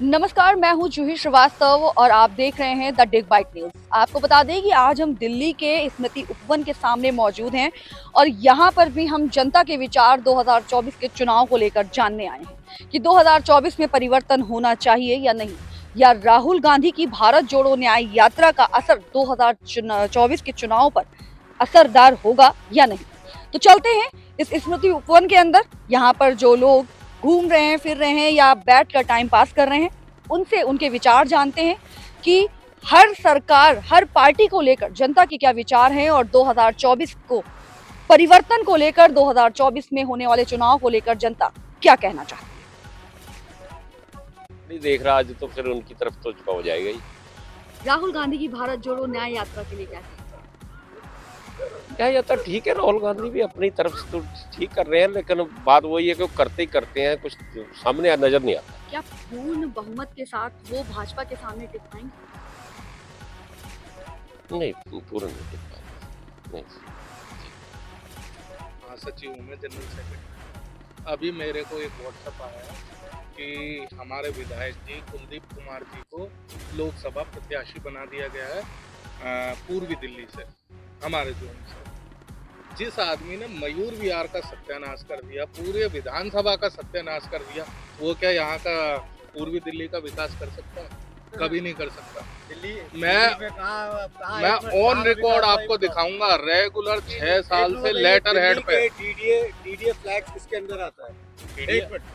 नमस्कार, मैं हूं जूही श्रीवास्तव और आप देख रहे हैं द डिग बाइट न्यूज। आपको बता दें कि आज हम दिल्ली के स्मृति उपवन के सामने मौजूद हैं और यहां पर भी हम जनता के विचार 2024 के चुनाव को लेकर जानने आए हैं कि 2024 में परिवर्तन होना चाहिए या नहीं, या राहुल गांधी की भारत जोड़ो न्याय यात्रा का असर 2024 के चुनाव पर असरदार होगा या नहीं। तो चलते हैं इस स्मृति उपवन के अंदर। यहाँ पर जो लोग घूम रहे हैं, फिर रहे हैं या बैठ कर टाइम पास कर रहे हैं, उनसे उनके विचार जानते हैं कि हर सरकार, हर पार्टी को लेकर जनता के क्या विचार हैं और 2024 को परिवर्तन को लेकर 2024 में होने वाले चुनाव को लेकर जनता क्या कहना चाहती नहीं देख रहा आज तो फिर उनकी तरफ तो झुकाव हो जाएगा ही। है। राहुल गांधी की भारत जोड़ो न्याय यात्रा के लिए क्या कहना? क्या ये तो ठीक है, राहुल गांधी भी अपनी तरफ से तो ठीक कर रहे हैं, लेकिन बात वही है कि वो करते ही करते हैं, कुछ सामने नजर नहीं आता। क्या पूर्ण बहुमत के साथ वो भाजपा के सामने टिक पाएंगे? नहीं, पूर्ण नहीं टिक पाएंगे, नहीं। महासचिव हूँ मैं, जनरल सेक्रेटरी। अभी मेरे को एक व्हाट्सएप आया है कि हमारे विधायक जी कुलदीप कुमार जी को लोकसभा प्रत्याशी बना दिया गया है पूर्वी दिल्ली से, हमारे जोन से। जिस आदमी ने मयूर विहार का सत्यानाश कर दिया, पूरे विधानसभा का सत्यानाश कर दिया, वो क्या यहाँ का पूर्वी दिल्ली का विकास कर सकता है? कभी नहीं कर सकता। मैं ऑन रिकॉर्ड आपको दिखाऊंगा, रेगुलर 6 साल से लेटर हेड पे। डीडीए फ्लैग्स किसके अंदर आता है?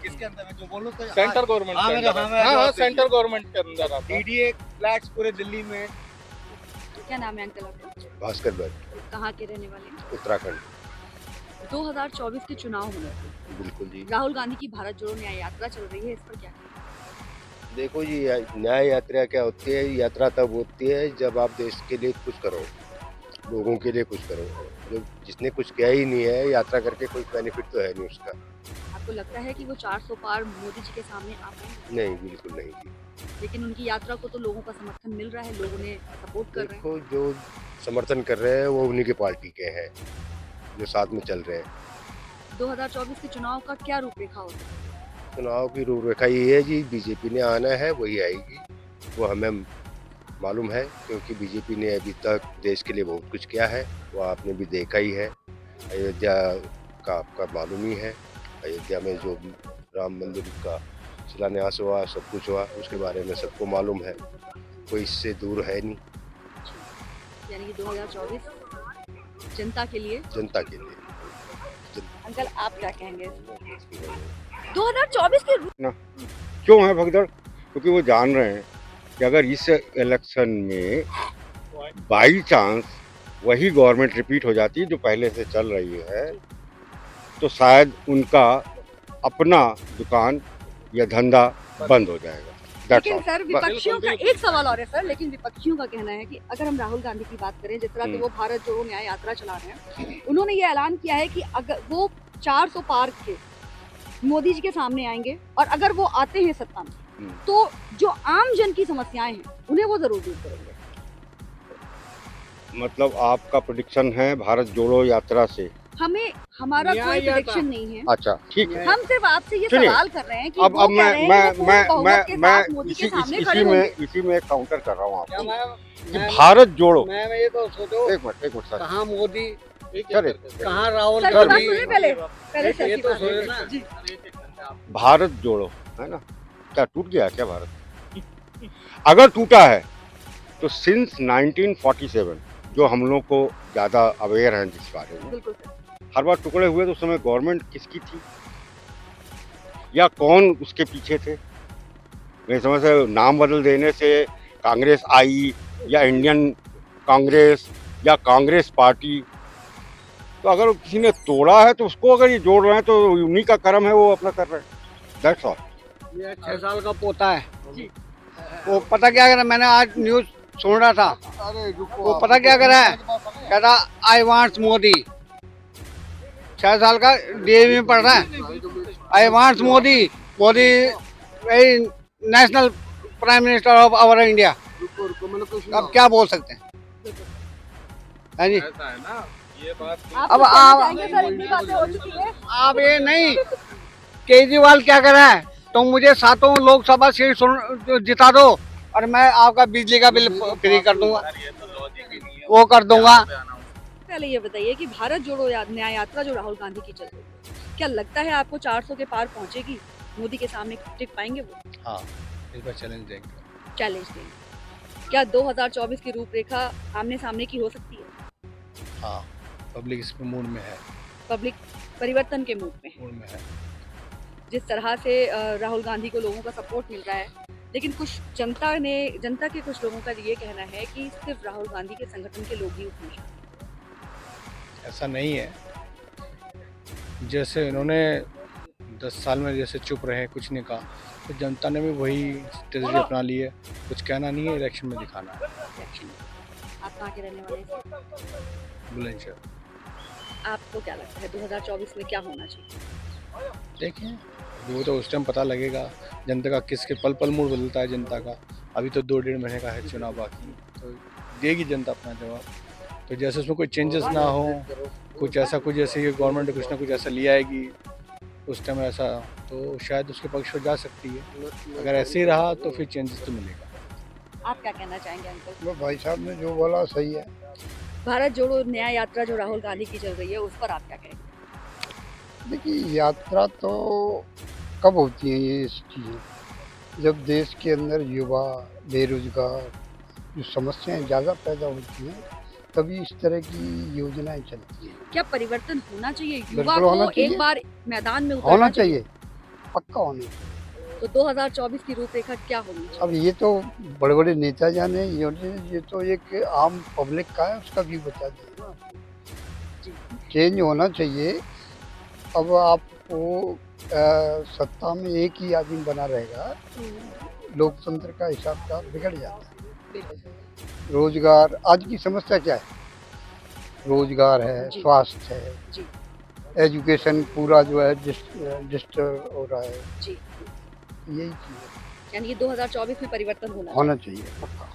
किसके अंदर है जो बोलो तो सेंटर गवर्नमेंट के अंदर। हाँ, सेंटर गवर्नमेंट के अंदर आता है। डीडीए फ्लैग्स पूरे दिल्ली में। क्या नाम है अंकल आपका? भास्कर भाई, कहाँ के रहने वाले हैं? उत्तराखंड। 2024 के चुनाव होने हैं। बिल्कुल जी। राहुल गांधी की भारत जोड़ो न्याय यात्रा चल रही है, इस पर क्या कहें? देखो जी, न्याय यात्रा क्या होती है? यात्रा तब होती है जब आप देश के लिए कुछ करो, लोगों के लिए कुछ करो। जो जिसने कुछ किया ही नहीं है, यात्रा करके कोई बेनिफिट तो है नहीं उसका। आपको लगता है कि वो 400 पार मोदी जी के सामने आ पाएंगे? नहीं, बिल्कुल नहीं जी। लेकिन उनकी यात्रा को तो लोगों का समर्थन मिल रहा है, लोग उन्हें सपोर्ट कर रहे हैं। देखो, जो समर्थन कर रहे हैं वो उन्हीं के पार्टी के हैं जो साथ में चल रहे हैं। 2024 के चुनाव का क्या रूपरेखा होता है? चुनाव की रूपरेखा ये है जी, बीजेपी ने आना है, वही आएगी। वो हमें मालूम है क्योंकि बीजेपी ने अभी तक देश के लिए बहुत कुछ किया है, वो आपने भी देखा ही है। अयोध्या का आपका मालूम ही है, अयोध्या में जो राम मंदिर का शिलान्यास हुआ, सब कुछ हुआ, उसके बारे में सबको मालूम है, कोई इससे दूर है नहीं। यानी कि 2024 जनता के लिए। जनता के लिए। अंकल आप क्या कहेंगे? 2024 के क्यों है भगदड़? क्योंकि वो जान रहे हैं कि अगर इस इलेक्शन में बाई चांस वही गवर्नमेंट रिपीट हो जाती है जो पहले से चल रही है, तो शायद उनका अपना दुकान या धंधा बंद हो जाएगा। लेकिन सर, विपक्षियों का एक सवाल और है सर, लेकिन विपक्षियों का कहना है कि अगर हम राहुल गांधी की बात करें, जिस तरह से वो भारत जोड़ो न्याय यात्रा चला रहे हैं, उन्होंने ये ऐलान किया है कि अगर वो 400 पार के मोदी जी के सामने आएंगे और अगर वो आते हैं सत्ता में, तो जो आम जन की समस्याएं हैं उन्हें वो जरूर दूर करेंगे। मतलब आपका प्रेडिक्शन है भारत जोड़ो यात्रा से? हमारा कोई प्रेडिक्शन नहीं है। अच्छा, ठीक है। हम सिर्फ आपसे ये सुनिए, सवाल कर रहे हैं कि अब वो कह रहे हैं कि वो पूर्ण बहुमत के साथ मोदी के सामने खड़े होंगे। इसी में काउंटर कर रहा हूँ आपको कि भारत जोड़ो। मैं ये तो सोचो, एक मिनट सर। कहाँ मोदी, सर, कहाँ राहुल सर की बात गांधी। सुनिए पहले सर ये की तो बात सुनिए सुनिए। ना। जी। भारत जोड़ो है ना, क्या टूट गया क्या भारत? अगर टूटा है तो सिंस 1947, जो हम लोग को ज्यादा अवेयर हैं जिस बारे में, बिल्कुल सर। हर बार टुकड़े हुए तो उस समय गवर्नमेंट किसकी थी या कौन उसके पीछे थे? मेरी समझ से नाम बदल देने से कांग्रेस आई या इंडियन कांग्रेस या कांग्रेस पार्टी, तो अगर किसी ने तोड़ा है तो उसको अगर ये जोड़ रहे हैं तो उन्हीं का कर्म है, वो अपना कर रहे हैं। That's all. ये 6 साल का पोता है। वो पता क्या करा, मैंने आज न्यूज सुन रहा था, वो पता क्या करा है, कहता आई वांट्स मोदी। 6 साल का डीएवी में पढ़ रहा है, I wants Modi, Modi national prime minister of our India. अब क्या बोल सकते हैं? है जी। ऐसा है ना, ये बात अब आप ये नहीं, केजरीवाल क्या कर रहा है, तुम मुझे सातों लोकसभा सीट जिता दो और मैं आपका बिजली का बिल फ्री कर दूंगा, ये तो लॉजिक ही नहीं है। वो कर दूंगा। यहाँ पे announce पहले ये बताइए कि भारत जोड़ो न्याय यात्रा जो राहुल गांधी की चल रही है, क्या लगता है आपको 400 के पार पहुंचेगी? मोदी के सामने टिक पाएंगे वो? हाँ, इस बार चैलेंज देंगे। चैलेंज देंगे। क्या 2024 की रूपरेखा आमने सामने की हो सकती है? हाँ, पब्लिक इस पे मूड में है, पब्लिक परिवर्तन के मूड में है। मूड में है। जिस तरह से राहुल गांधी को लोगों का सपोर्ट मिल रहा है, लेकिन कुछ जनता के कुछ लोगों का ये कहना है कि सिर्फ राहुल गांधी के संगठन के लोग ही उसमें शामिल हैं। ऐसा नहीं है। जैसे इन्होंने 10 साल में जैसे चुप रहे, कुछ नहीं कहा, तो जनता ने भी वही स्ट्रेटजी अपना ली है। कुछ कहना नहीं है, इलेक्शन में दिखाना है। इलेक्शन में। आप कहाँ के रहने वाले हैं? बुलंदशहर। आपको क्या लगता है 2024 में क्या होना चाहिए? देखें, वो तो उस टाइम पता लगेगा जनता का, किसके पल पल मूड बदलता है जनता का। अभी तो 2-1.5 महीने का है चुनाव बाकी, तो देगी जनता अपना जवाब। तो जैसे उसमें कोई चेंजेस ना हो, कुछ ऐसा कुछ जैसे कि गवर्नमेंट कुछ ना कुछ ऐसा ले आएगी उस टाइम ऐसा, तो शायद उसके पक्ष पर जा सकती है। अगर ऐसे ही रहा तो फिर चेंजेस तो मिलेगा। आप क्या कहना चाहेंगे अंकल? भाई साहब ने जो बोला सही है। भारत जोड़ो न्याय यात्रा जो राहुल गांधी की चल रही है, उस पर आप क्या कहेंगे? देखिए, यात्रा तो कब होती है ये चीज़ें, जब देश के अंदर युवा बेरोजगार जो समस्याएं ज़्यादा पैदा होती हैं, तभी इस तरह की योजनाएं चलती हैं। क्या परिवर्तन होना चाहिए? युवा बिल्कुल होना को चाहिए। एक बार मैदान में होना उतरना चाहिए, पक्का होना चाहिए। तो 2024 की रूपरेखा क्या होनी चाहिए? अब ये तो बड़े बड़े नेता जाने, ये तो एक आम पब्लिक का है, उसका भी बता दें ना। चेंज होना चाहिए। अब आपको सत्ता में एक ही आदमी बना रहेगा, लोकतंत्र का हिसाब का बिगड़ जाता है। रोजगार, आज की समस्या क्या है? रोजगार है, जी। स्वास्थ्य है, जी। एजुकेशन पूरा जो है डिस्टर्ब हो रहा है। जी। यही चीज़ है, यानी कि 2024 में परिवर्तन होना चाहिए पक्का।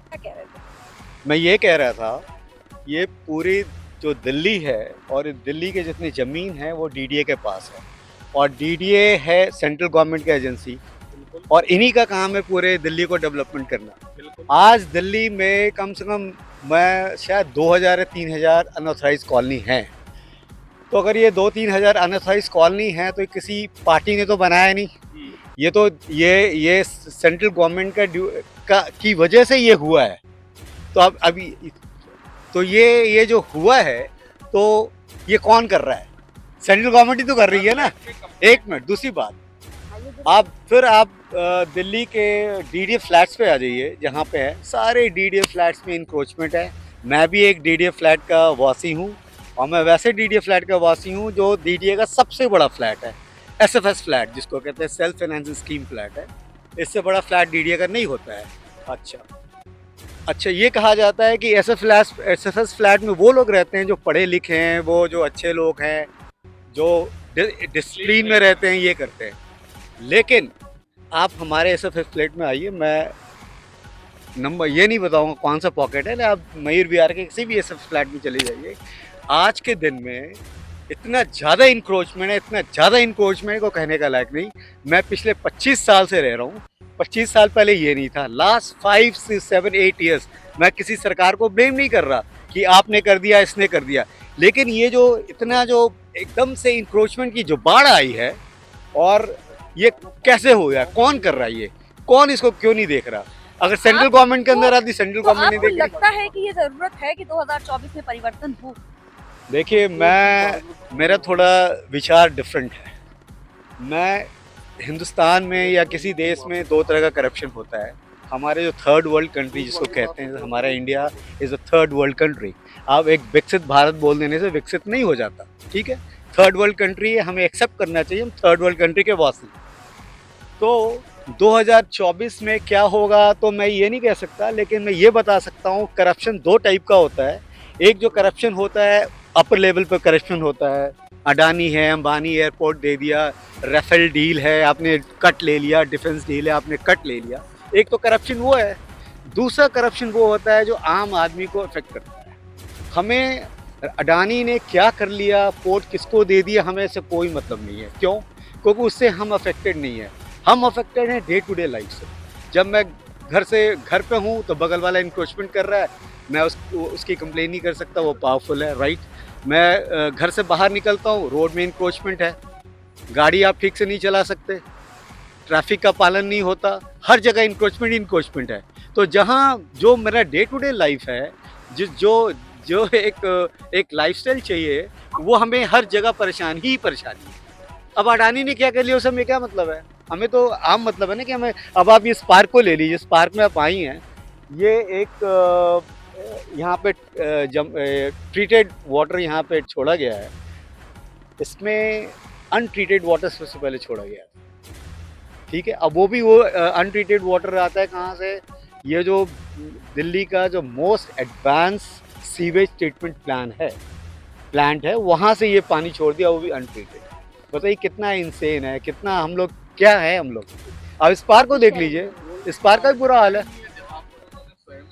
क्या कह रहे थे? मैं ये कह रहा था, ये पूरी जो दिल्ली है और दिल्ली के जितनी ज़मीन है वो डीडीए के पास है, और डीडीए है सेंट्रल गवर्नमेंट की एजेंसी, और इन्हीं का काम है पूरे दिल्ली को डेवलपमेंट करना। आज दिल्ली में कम से कम मैं शायद 2000 या 3000 अनऑथराइज कॉलोनी हैं। तो अगर ये 2-3 हज़ार अनऑथराइज कॉलोनी हैं तो ये किसी पार्टी ने तो बनाया नहीं, ये तो ये सेंट्रल गवर्नमेंट की वजह से ये हुआ है। तो अब अभी तो ये जो हुआ है तो ये कौन कर रहा है? सेंट्रल गवर्नमेंट ही तो कर रही है ना। एक मिनट, दूसरी बात, आप दिल्ली के डीडीए फ्लैट्स पे आ जाइए, जहाँ पे है सारे डीडीए फ्लैट्स में इंक्रोचमेंट है। मैं भी एक डीडीए फ्लैट का वासी हूँ, और मैं वैसे डीडीए फ्लैट का वासी हूँ जो डीडीए का सबसे बड़ा फ्लैट है, एसएफएस फ्लैट जिसको कहते हैं, सेल्फ फाइनेंसिंग स्कीम फ्लैट है। इससे बड़ा फ्लैट डीडीए का नहीं होता है। अच्छा, ये कहा जाता है कि एसएफएस फ्लैट में वो लोग रहते हैं जो पढ़े लिखे हैं, वो जो अच्छे लोग हैं, जो डिसिप्लिन में रहते हैं, ये करते हैं। लेकिन आप हमारे एसएफएस फ्लैट में आइए, मैं नंबर ये नहीं बताऊंगा कौन सा पॉकेट है, आप मयूर विहार के किसी भी एसएफएस फ्लैट में चले जाइए। आज के दिन में इतना ज़्यादा इंक्रोचमेंट को कहने का लायक नहीं। मैं पिछले 25 साल से रह रहा हूँ, 25 साल पहले ये नहीं था। लास्ट 5 से 7-8 ईयर्स मैं किसी सरकार को ब्लेम नहीं कर रहा कि आपने कर दिया, इसने कर दिया, लेकिन ये जो इतना जो एकदम से इंक्रोचमेंट की जो बाढ़ आई है, और ये कैसे हो गया, कौन कर रहा है ये, कौन इसको क्यों नहीं देख रहा? अगर सेंट्रल गवर्नमेंट के अंदर आती, सेंट्रल गवर्नमेंट नहीं देख रही। लगता है कि ये जरूरत है कि 2024 में परिवर्तन हो? देखिए, मेरा थोड़ा विचार डिफरेंट है। मैं हिंदुस्तान में या किसी देश में 2 तरह का करप्शन होता है। हमारे जो थर्ड वर्ल्ड कंट्री जिसको कहते हैं, हमारा India is a third world country. आप एक विकसित भारत बोल देने से विकसित नहीं हो जाता, ठीक है? थर्ड वर्ल्ड कंट्री है, हमें एक्सेप्ट करना चाहिए, हम थर्ड वर्ल्ड कंट्री के वासी। तो 2024 में क्या होगा तो मैं ये नहीं कह सकता, लेकिन मैं ये बता सकता हूँ, करप्शन 2 टाइप का होता है। एक जो करप्शन होता है अपर लेवल पर करप्शन होता है, अडानी है, अंबानी एयरपोर्ट दे दिया, राफेल डील है, आपने कट ले लिया, डिफेंस डील है, आपने कट ले लिया। एक तो करप्शन वो है। दूसरा करप्शन वो होता है जो आम आदमी को इफेक्ट करता है। हमें अडानी ने क्या कर लिया, पोर्ट किसको दे दिया, हमें इससे कोई मतलब नहीं है। क्यों? क्योंकि उससे हम अफेक्टेड नहीं है। हम अफेक्टेड हैं डे टू डे लाइफ से। जब मैं घर पे हूँ तो बगल वाला इंक्रोचमेंट कर रहा है, मैं उसकी कंप्लेन नहीं कर सकता, वो पावरफुल है, राइट। मैं घर से बाहर निकलता हूँ, रोड में इंक्रोचमेंट है, गाड़ी आप ठीक से नहीं चला सकते, ट्रैफिक का पालन नहीं होता, हर जगह इंक्रोचमेंट है। तो जहाँ जो मेरा डे टू डे लाइफ है, जो एक लाइफस्टाइल चाहिए, वो हमें हर जगह परेशानी है। अब अडानी ने क्या कर लिया, उसमें क्या मतलब है? हमें तो आम मतलब है ना कि हमें, अब आप इस पार्क को ले लीजिए, इस पार्क में आप आई हैं, ये एक यहाँ पे ट्रीटेड वाटर यहाँ पे छोड़ा गया है, इसमें अनट्रीटेड वाटर सबसे पहले छोड़ा गया है, ठीक है। अब वो अनट्रीटेड वाटर आता है कहाँ से? ये जो दिल्ली का जो most advance sewage treatment plant है, वहाँ से ये पानी छोड़ दिया, वो भी अनट्रीटेड। बताइए कितना इनसेन है, कितना हम लोग क्या है हम लोग। अब इस पार्क को देख लीजिए, इस पार्क का भी बुरा हाल है।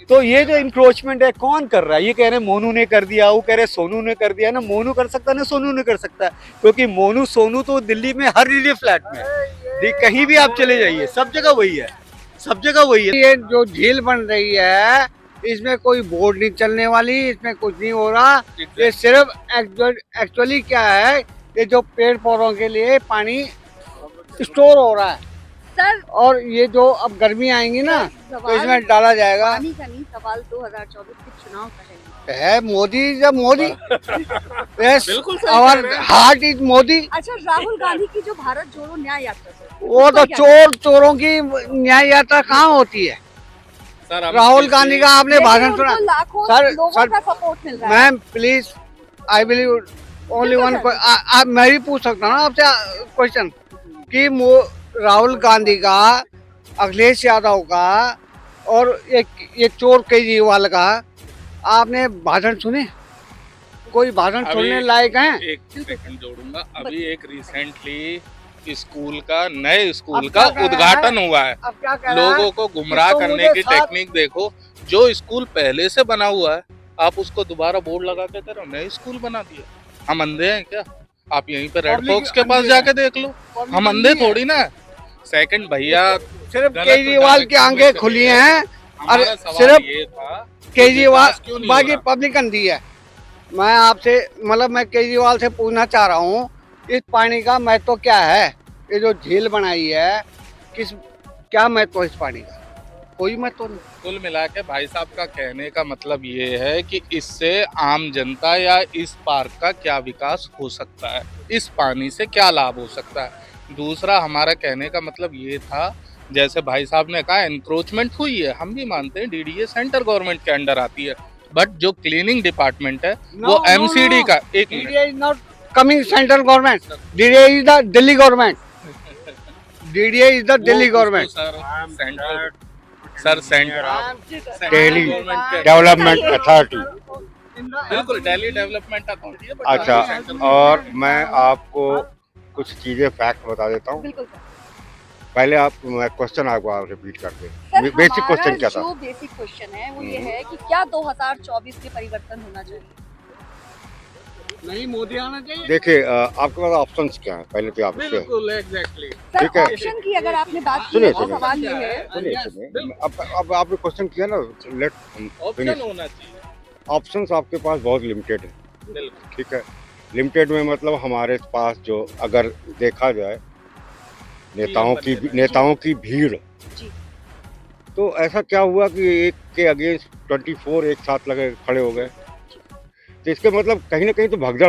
तो ये जो इंक्रोचमेंट है कौन कर रहा है? ये कह रहे हैं मोनू ने कर दिया, वो कह रहे सोनू ने कर दिया। ना मोनू कर सकता है ना सोनू ने कर सकता है, क्योंकि मोनू सोनू तो दिल्ली में हर रिलीफ फ्लैट में है, कहीं भी आप चले जाइए सब जगह वही है, सब जगह वही है। ये जो झील बन रही है, इसमें कोई बोर्ड नहीं चलने वाली, इसमें कुछ नहीं हो रहा। ये सिर्फ एक्चुअली क्या है, ये जो पेड़ पौधों के लिए पानी स्टोर हो रहा है सर। और ये जो अब गर्मी आएंगी ना, तो इसमें डाला जाएगा। पानी का नहीं, सवाल 2024 के चुनाव का है। मोदी जब मोदी बिल्कुल सही और कह रहे हैं। Heart is Modi. अच्छा, राहुल गांधी की जो भारत जोड़ो न्याय यात्रा चल, वो तो चोरों की न्याय यात्रा कहाँ होती है? राहुल गांधी का आपने भाषण सुना? लाखों सर, लोगों का सपोर्ट मिल रहा है। Ma'am please, I believe only one. आप मैं भी पूछ सकता हूँ आपसे क्वेश्चन कि राहुल गांधी का, अखिलेश यादव का और ये चोर केजरीवाल का आपने भाषण सुने? कोई भाषण सुनने लायक है? एक सेकंड जोड़ूंगा। अभी एक रिसेंटली नए स्कूल का उद्घाटन हुआ है। अब क्या कह रहा है? लोगों को गुमराह तो करने मुझे की साथ- टेक्निक देखो। जो स्कूल पहले से बना हुआ है, आप उसको दोबारा बोर्ड लगा के करो, नए स्कूल बना दिया। हम अंधे हैं क्या? आप यहीं पे रेड Public फॉक्स के पास अंधे जाके है। देख लो, Public हम अंधे अंधी है। थोड़ी ना। सेकंड भैया, सिर्फ गलत केजरीवाल की डायरेक्शन आंखें में खुली चले हैं, हमारा अरे सवाल सिर्फ ये था केजरीवाल, विकास क्यों नहीं बाकी हो रहा? पब्लिक अंधी है। मैं आपसे मतलब मैं केजरीवाल से पूछना चाह रहा हूँ, इस पानी का महत्व क्या है? ये जो झील बनाई है, क्या महत्व है इस पानी का? कोई महत्व नहीं। कुल मिला के भाई साहब का कहने का मतलब ये है कि इससे आम जनता या इस पार्क का क्या विकास हो सकता है, इस पानी से क्या लाभ हो सकता है। दूसरा, हमारा कहने का मतलब ये था, जैसे भाई साहब ने कहा एनक्रोचमेंट हुई है, हम भी मानते हैं डीडीए सेंटर गवर्नमेंट के अंडर आती है, बट जो क्लीनिंग डिपार्टमेंट है वो एमसीडी का। एक minute, DDA is not coming central government. DDA is the Delhi government. DDA is the Delhi government. Sir centre Delhi government development authority. बिल्कुल दिल्ली डेवलपमेंट अथॉरिटी है, but अच्छा, सेंट्रल और मैं आपको कुछ चीज़ें फैक्ट बता देता हूँ। बिल्कुल सर। पहले मैं क्वेश्चन आपको रिपीट करते सर, हैं। बेसिक हमारा क्वेश्चन क्या था? जो बेसिक क्वेश्चन है वो ये है कि क्या 2024 में परिवर्तन होना चाहिए? नहीं, मोदी आना चाहिए। देखिए, आपके पास ऑप्शंस क्या है? पहले तो आप इससे बिल्कुल एग्जैक्टली। सर, ठीक है। ऑप्शन की अगर आपने बात की सुनिए, है तो सुनिए। सवाल ये है, सुनिए। अब आपने क्वेश्चन किया ना, लेट ऑप्शन होना चाहिए। ऑप्शंस आपके पास बहुत लिमिटेड है, बिल्कुल। ठीक है। लिमिटेड में मतलब हमारे पास जो, अगर देखा जाए नेताओं की भीड़, जी। तो ऐसा क्या हुआ कि एक के अगेंस्ट 24 एक साथ लगे खड़े हो गए, तो इसके मतलब कहीं ना कहीं तो भगदड़